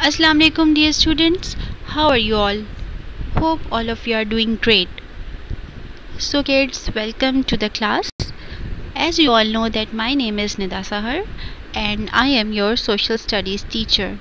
Assalamu alaikum dear students, how are you all? Hope all of you are doing great. So kids, welcome to the class. As you all know that my name is Nida Sahar and I am your social studies teacher.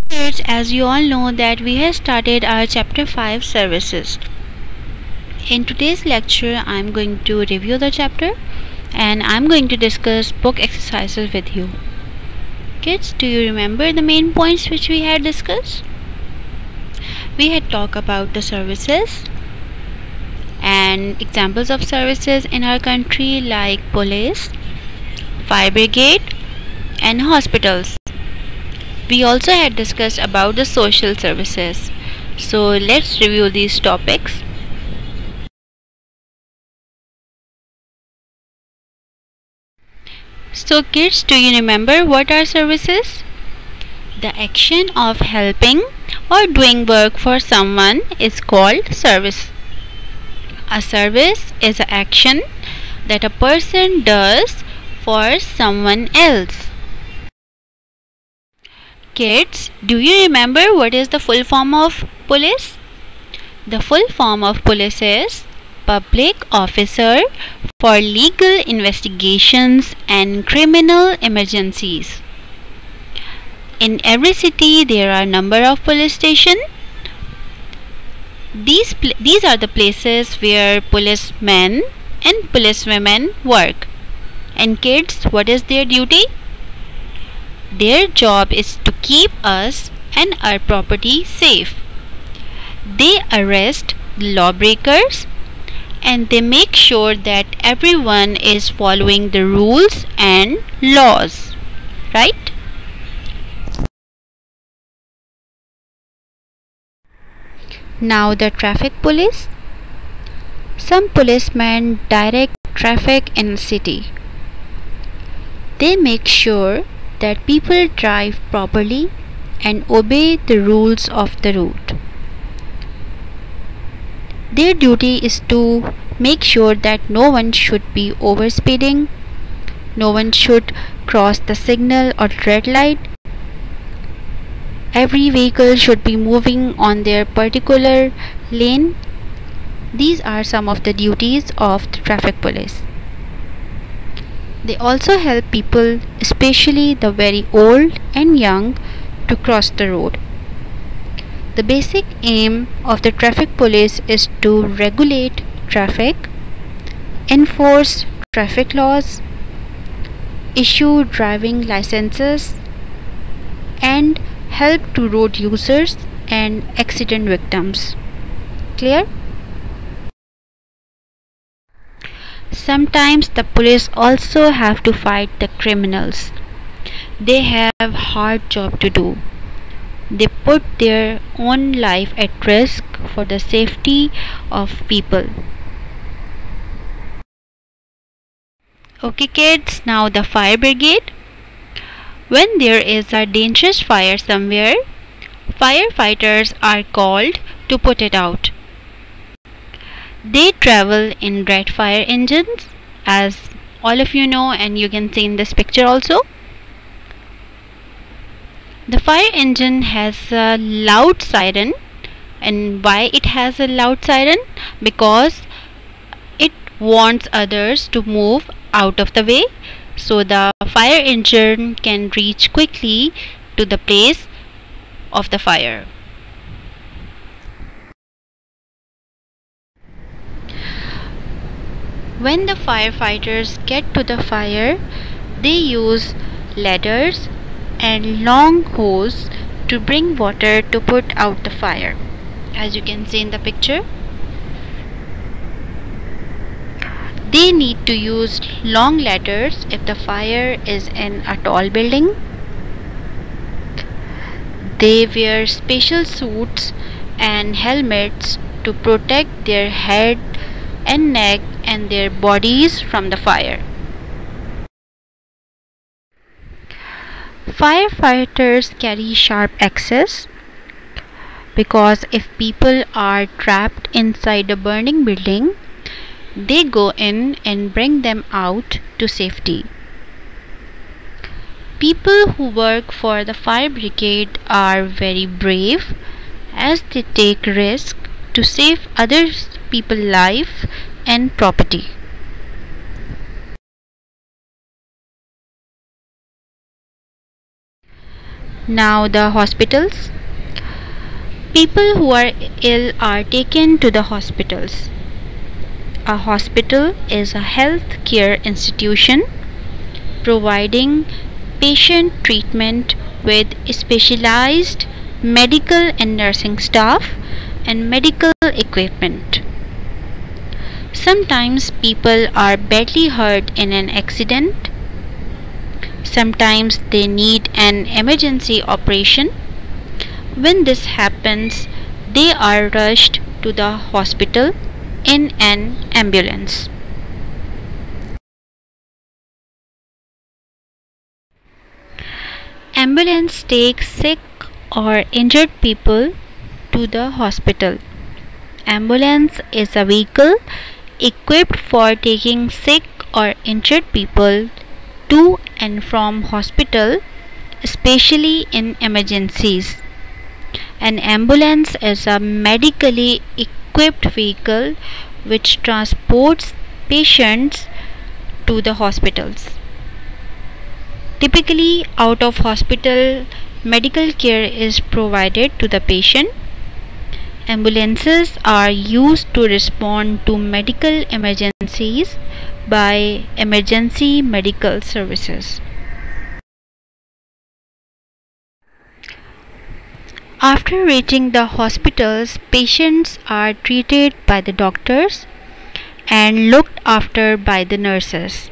Kids, as you all know that we have started our chapter 5 services. In today's lecture I am going to review the chapter and I am going to discuss book exercises with you. Kids, do you remember the main points which we had discussed? We had talked about the services and examples of services in our country like police, fire brigade and hospitals. We also had discussed about the social services. So let's review these topics. So kids, do you remember what are services? The action of helping or doing work for someone is called service. A service is an action that a person does for someone else. Kids, do you remember what is the full form of police? The full form of police is Public Officer for Legal Investigations and Criminal Emergencies. In every city there are a number of police stations. These are the places where policemen and policewomen work. And kids, what is their duty? Their job is to keep us and our property safe. They arrest the lawbreakers and they make sure that everyone is following the rules and laws, right? Now the traffic police. Some policemen direct traffic in a city. They make sure that people drive properly and obey the rules of the route. Their duty is to make sure that no one should be overspeeding, no one should cross the signal or red light. Every vehicle should be moving on their particular lane. These are some of the duties of the traffic police. They also help people, especially the very old and young, to cross the road. The basic aim of the traffic police is to regulate traffic, enforce traffic laws, issue driving licenses, and help to road users and accident victims. Clear? Sometimes the police also have to fight the criminals. They have hard job to do. They put their own life at risk for the safety of people. Okay kids, now the fire brigade. When there is a dangerous fire somewhere, firefighters are called to put it out. They travel in red fire engines, as all of you know and you can see in this picture also. The fire engine has a loud siren. And why it has a loud siren? Because it wants others to move out of the way, so the fire engine can reach quickly to the place of the fire. When the firefighters get to the fire, they use ladders and long hose to bring water to put out the fire, as you can see in the picture. They need to use long ladders if the fire is in a tall building. They wear special suits and helmets to protect their head and neck and their bodies from the fire. Firefighters carry sharp axes because if people are trapped inside a burning building, they go in and bring them out to safety. People who work for the fire brigade are very brave as they take risk to save other people's life and property. Now the hospitals. People who are ill are taken to the hospitals. A hospital is a health care institution providing patient treatment with specialized medical and nursing staff and medical equipment. Sometimes people are badly hurt in an accident. Sometimes they need an emergency operation. When this happens, they are rushed to the hospital in an ambulance. Ambulance takes sick or injured people to the hospital. Ambulance is a vehicle equipped for taking sick or injured people to and from hospital, especially in emergencies. An ambulance is a medically equipped vehicle which transports patients to the hospitals. Typically, out of hospital medical care is provided to the patient. Ambulances are used to respond to medical emergencies by emergency medical services. After reaching the hospitals, patients are treated by the doctors and looked after by the nurses.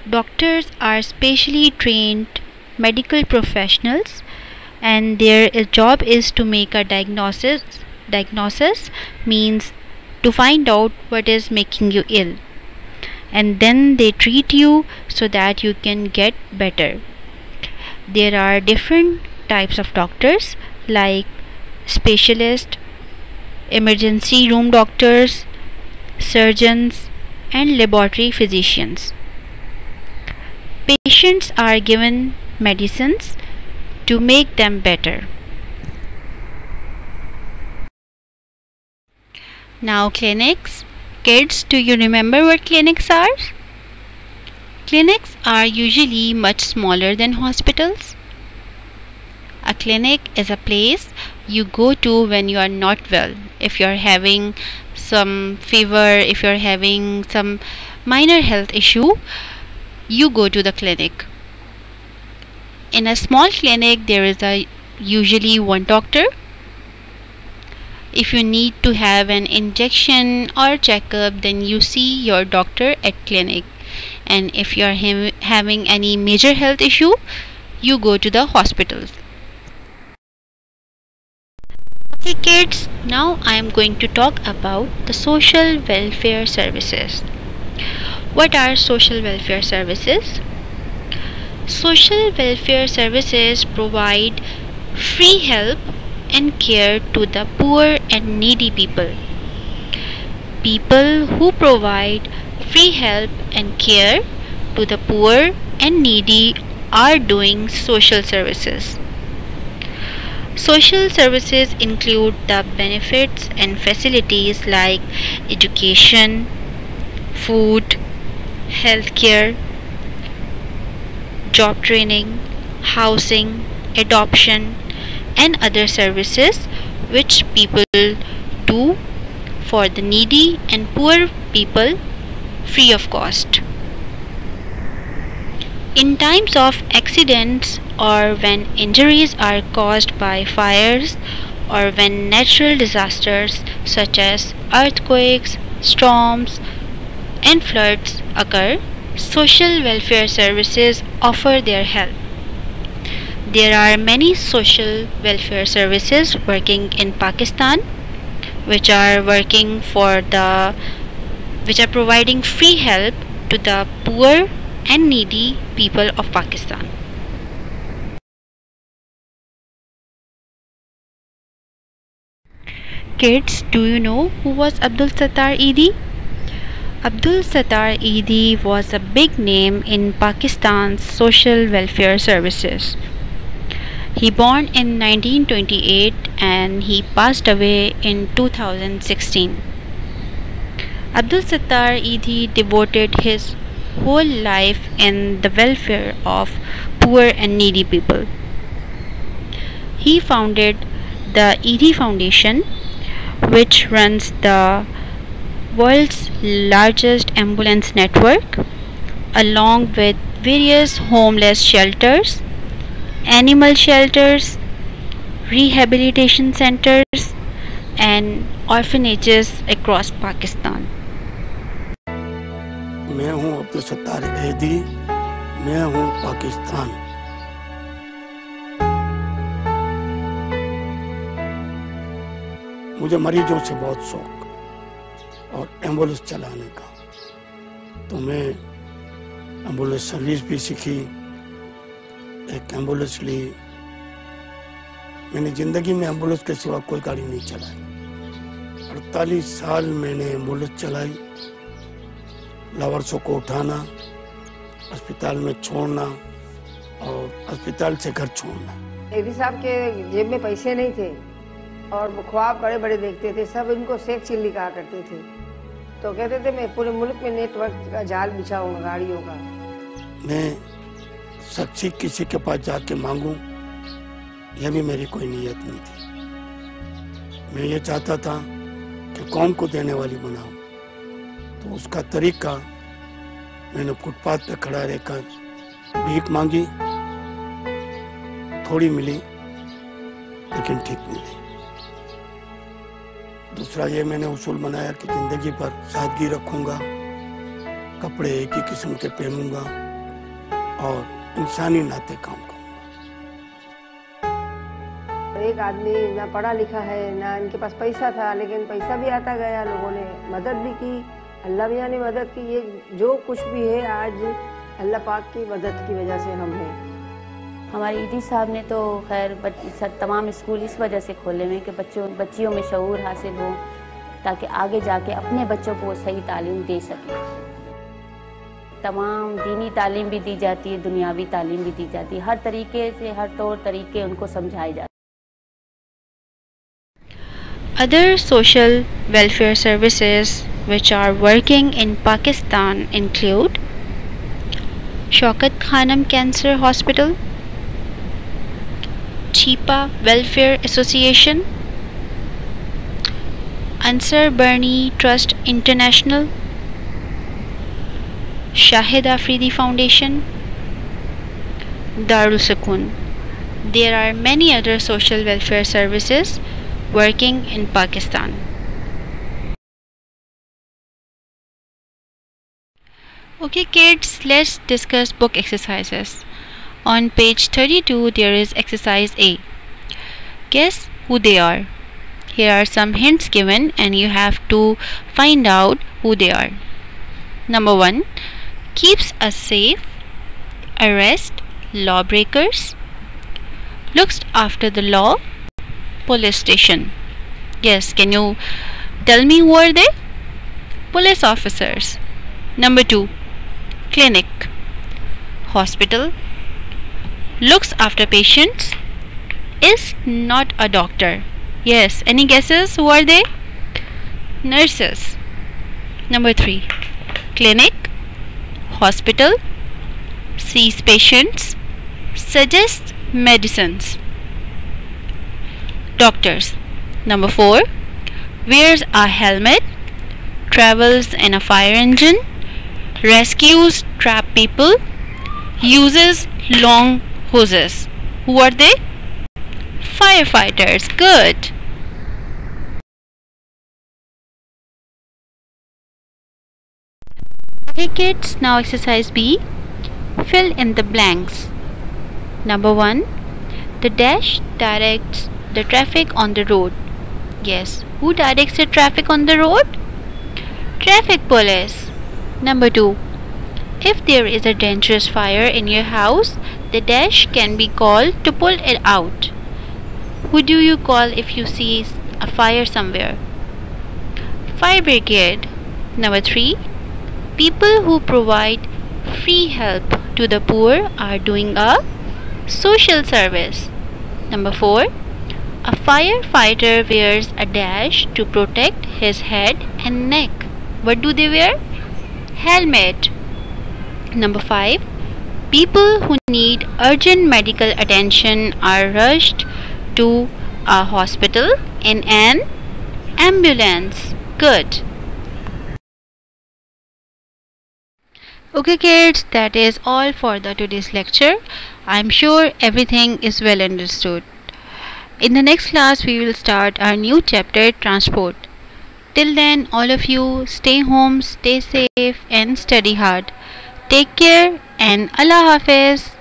Doctors are specially trained medical professionals and their job is to make a diagnosis. Diagnosis means to find out what is making you ill, and then they treat you so that you can get better. There are different types of doctors like specialist, emergency room doctors, surgeons, and laboratory physicians. Patients are given medicines to make them better. Now clinics. Kids, do you remember what clinics are? Clinics are usually much smaller than hospitals. A clinic is a place you go to when you are not well. If you are having some fever, if you are having some minor health issue, you go to the clinic. In a small clinic, there is usually one doctor. If you need to have an injection or checkup, then you see your doctor at clinic. And if you are having any major health issue, you go to the hospital. Okay kids, now I am going to talk about the social welfare services. What are social welfare services? Social welfare services provide free help and care to the poor and needy people. People who provide free help and care to the poor and needy are doing social services. Social services include the benefits and facilities like education, food, healthcare, job training, housing, adoption, and other services which people do for the needy and poor people free of cost. In times of accidents or when injuries are caused by fires or when natural disasters such as earthquakes, storms, and floods occur, social welfare services offer their help. There are many social welfare services working in Pakistan which are providing free help to the poor and needy people of Pakistan. Kids, do you know who was Abdul Sattar Edi? Abdul Sattar Eidi was a big name in Pakistan's social welfare services. He born in 1928 and he passed away in 2016. Abdul Sattar Eidi devoted his whole life in the welfare of poor and needy people. He founded the Eidi Foundation, which runs the world's largest ambulance network, along with various homeless shelters, animal shelters, rehabilitation centers, and orphanages across Pakistan. मैं हूं अब्दुल सत्तार ईदी, मैं हूं पाकिस्तान। मुझे मरीजों से बहुत शौक और एम्बुलेंस चलाने का, तो मैं एम्बुलेंस सर्विस भी सीखी, एक एम्बुलेंस ली। मैंने जिंदगी में एम्बुलेंस के सिवा कोई गाड़ी नहीं चलाई। 48 साल मैंने एम्बुलेंस चलाई। लावारिसों को उठाना, अस्पताल में छोड़ना और अस्पताल से घर छोड़ना। ईदी साहब के जेब में पैसे नहीं थे और ख्वाब बड़े बड़े देखते थे। सब इनको शेख चिल्ली कहा करते थे। तो कहते थे मैं पूरे मुल्क में नेटवर्क का जाल बिछाऊंगा गाड़ियों का। मैं सच्ची किसी के पास जाके मांगूं, यह भी मेरी कोई नीयत नहीं थी। मैं ये चाहता था कि कौम को देने वाली बनाऊं। तो उसका तरीका, मैंने फुटपाथ पे खड़ा रहकर भीख मांगी, थोड़ी मिली लेकिन ठीक मिली। दूसरा ये मैंने उसूल बनाया कि जिंदगी भर सादगी रखूंगा, कपड़े एक ही किस्म के पहनूंगा और इंसानी नाते काम करूंगा। एक आदमी ना पढ़ा लिखा है, ना इनके पास पैसा था, लेकिन पैसा भी आता गया। लोगों ने मदद भी की, अल्लाह मियाँ ने मदद की। ये जो कुछ भी है आज अल्लाह पाक की मदद की वजह से हम हैं। हमारे ईदी साहब ने तो खैर तमाम स्कूल इस वजह से खोले हुए कि बच्चियों में शऊर हासिल हो, ताकि आगे जाके अपने बच्चों को सही तालीम दे सकें। तमाम दीनी तालीम भी दी जाती है, दुनियावी तालीम भी दी जाती है। हर तरीके से, हर तौर तरीके उनको समझाए जाते हैं। Other social welfare services which are working in Pakistan include Shaukat Khanum Cancer Hospital, Chipa Welfare Association, Ansar Barni Trust International, Shahid Afridi Foundation, Darul Sukoon. There are many other social welfare services working in Pakistan. Okay kids, let's discuss book exercises. On page 32 there is exercise A. Guess who they are. Here are some hints given and you have to find out who they are. Number 1, keeps us safe, arrest lawbreakers, looks after the law, police station. Yes, can you tell me who are they? Police officers. Number 2, clinic, hospital, looks after patients, is not a doctor. Yes, any guesses who are they? Nurses. Number 3, clinic, hospital, sees patients, suggests medicines. Doctors. Number 4, wears a helmet, travels in a fire engine, rescues trapped people, uses long hoses. Who are they? Firefighters. Good. Okay kids, now exercise B. Fill in the blanks. Number 1, the dash directs the traffic on the road. Yes, who directs the traffic on the road? Traffic police. Number 2, if there is a dangerous fire in your house, the dash can be called to pull it out. Who do you call if you see a fire somewhere? Fire brigade. Number 3, People who provide free help to the poor are doing a social service. Number 4. A firefighter wears a dash to protect his head and neck. What do they wear? Helmet. Number 5. People who need urgent medical attention are rushed to a hospital in an ambulance. Good. Okay kids, that is all for the today's lecture. I'm sure everything is well understood. In the next class we will start our new chapter, transport. Till then, all of you stay home, stay safe and study hard. Take care and Allah Hafiz.